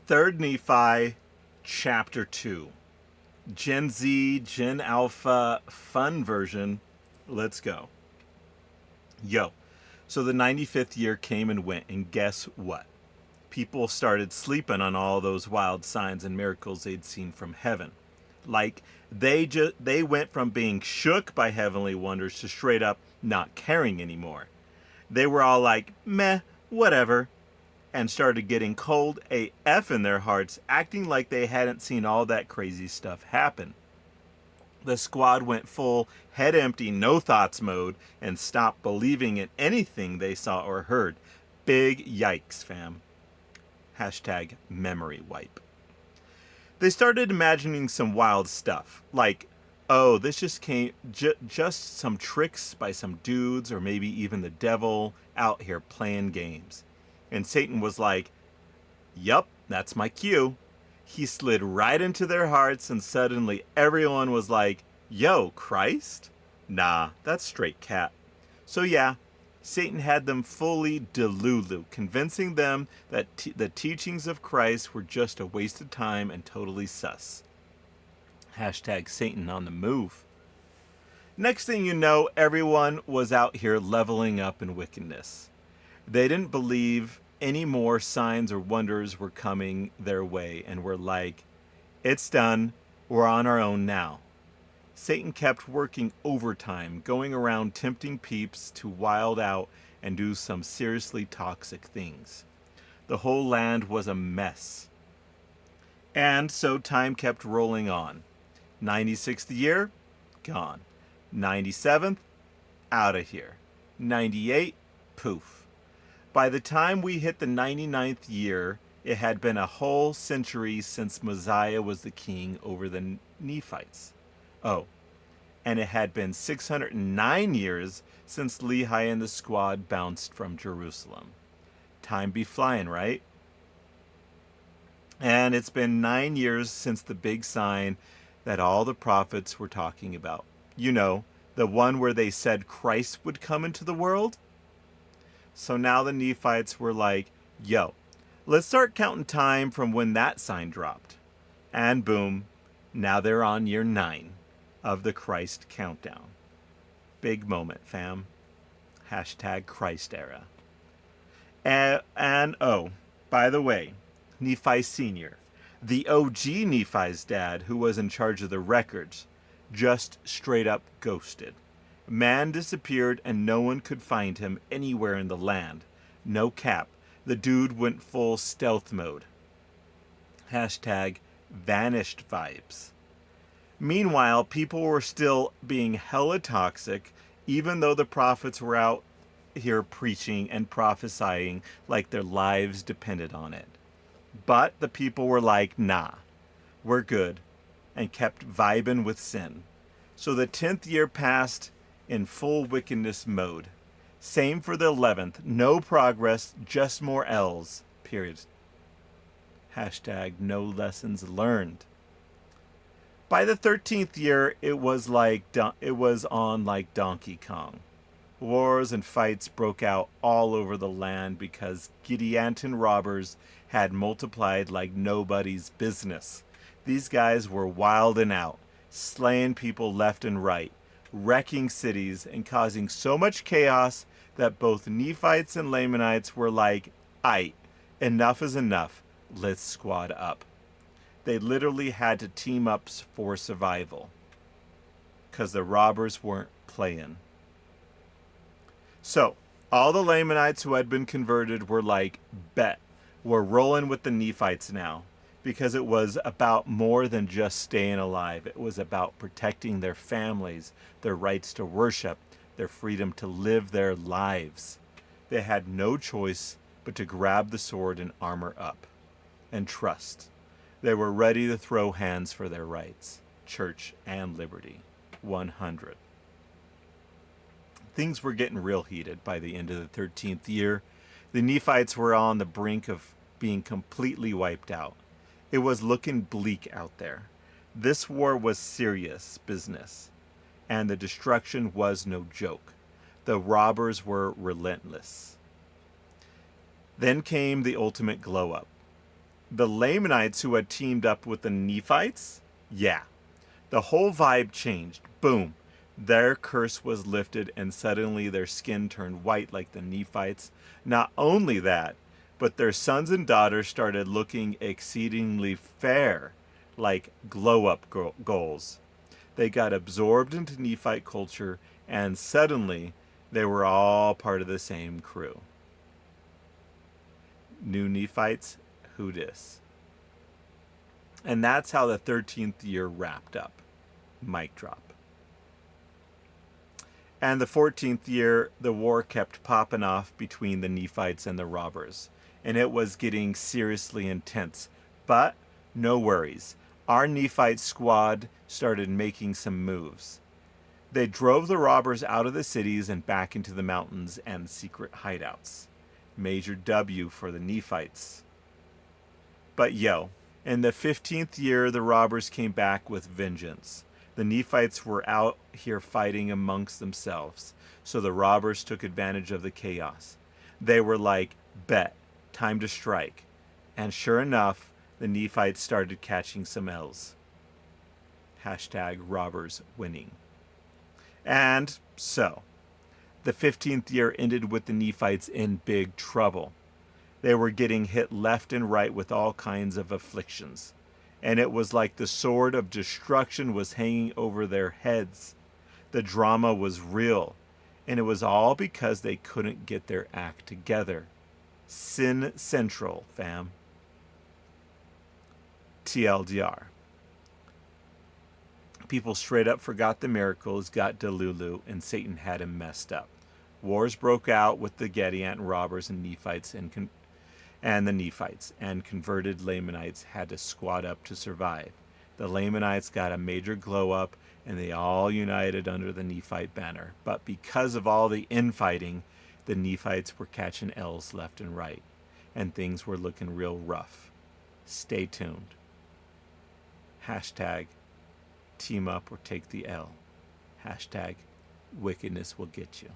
3rd Nephi, Chapter 2. Gen Z, Gen Alpha, fun version. Let's go. Yo, so the 95th year came and went, and guess what? People started sleeping on all those wild signs and miracles they'd seen from heaven. Like, they went from being shook by heavenly wonders to straight up not caring anymore. They were all like, meh, whatever, and started getting cold AF in their hearts, acting like they hadn't seen all that crazy stuff happen. The squad went full head empty, no thoughts mode, and stopped believing in anything they saw or heard. Big yikes, fam. Hashtag memory wipe. They started imagining some wild stuff, like, oh, this just came, just some tricks by some dudes, or maybe even the devil out here playing games. And Satan was like, yup, that's my cue. He slid right into their hearts, and suddenly everyone was like, yo, Christ? Nah, that's straight cat. So yeah, Satan had them fully delulu, convincing them that the teachings of Christ were just a waste of time and totally sus. Hashtag Satan on the move. Next thing you know, everyone was out here leveling up in wickedness. They didn't believe any more signs or wonders were coming their way and were like, it's done, we're on our own now. Satan kept working overtime, going around tempting peeps to wild out and do some seriously toxic things. The whole land was a mess. And so time kept rolling on. 96th year, gone. 97th, out of here. 98, poof. By the time we hit the 99th year, it had been a whole century since Mosiah was the king over the Nephites. Oh, and it had been 609 years since Lehi and the squad bounced from Jerusalem. Time be flying, right? And it's been 9 years since the big sign that all the prophets were talking about. You know, the one where they said Christ would come into the world? So now the Nephites were like, yo, let's start counting time from when that sign dropped. And boom, now they're on year 9 of the Christ countdown. Big moment, fam. Hashtag Christ era. And oh, by the way, Nephi Sr., the OG Nephi's dad, who was in charge of the records, just straight up ghosted. Man disappeared and no one could find him anywhere in the land. No cap. The dude went full stealth mode. Hashtag vanished vibes. Meanwhile, people were still being hella toxic, even though the prophets were out here preaching and prophesying like their lives depended on it. But the people were like, nah, we're good, and kept vibing with sin. So the 10th year passed in full wickedness mode. Same for the 11th. No progress, just more L's. Period. Hashtag no lessons learned. By the 13th year, it was on like Donkey Kong. Wars and fights broke out all over the land because Gideonton robbers had multiplied like nobody's business. These guys were wilding out, slaying people left and right, wrecking cities, and causing so much chaos that both Nephites and Lamanites were like, aight, enough is enough, let's squad up. They literally had to team up for survival because the robbers weren't playing. So, all the Lamanites who had been converted were like, bet, we're rolling with the Nephites now, because it was about more than just staying alive. It was about protecting their families, their rights to worship, their freedom to live their lives. They had no choice but to grab the sword and armor up and trust. They were ready to throw hands for their rights, church and liberty. 100. Things were getting real heated by the end of the 13th year. The Nephites were on the brink of being completely wiped out. It was looking bleak out there. This war was serious business, and the destruction was no joke. The robbers were relentless. Then came the ultimate glow-up. The Lamanites who had teamed up with the Nephites, yeah, the whole vibe changed. Boom. Their curse was lifted, and suddenly their skin turned white like the Nephites. Not only that, but their sons and daughters started looking exceedingly fair, like glow up goals. They got absorbed into Nephite culture, and suddenly they were all part of the same crew. New Nephites, who dis? And that's how the 13th year wrapped up. Mic drop. And the 14th year, the war kept popping off between the Nephites and the robbers, and it was getting seriously intense. But no worries. Our Nephite squad started making some moves. They drove the robbers out of the cities and back into the mountains and secret hideouts. Major W for the Nephites. But in the 15th year, the robbers came back with vengeance. The Nephites were out here fighting amongst themselves, so the robbers took advantage of the chaos. They were like, bet, time to strike. And sure enough, the Nephites started catching some L's. Hashtag robbers winning. And so, the 15th year ended with the Nephites in big trouble. They were getting hit left and right with all kinds of afflictions, and it was like the sword of destruction was hanging over their heads. The drama was real, and it was all because they couldn't get their act together. Sin Central, fam. TLDR. People straight up forgot the miracles, got Delulu, and Satan had him messed up. Wars broke out with the Gadiant robbers and Nephites and the Nephites, and converted Lamanites had to squat up to survive. The Lamanites got a major glow up, and they all united under the Nephite banner. But because of all the infighting, the Nephites were catching L's left and right, and things were looking real rough. Stay tuned. Hashtag team up or take the L. Hashtag wickedness will get you.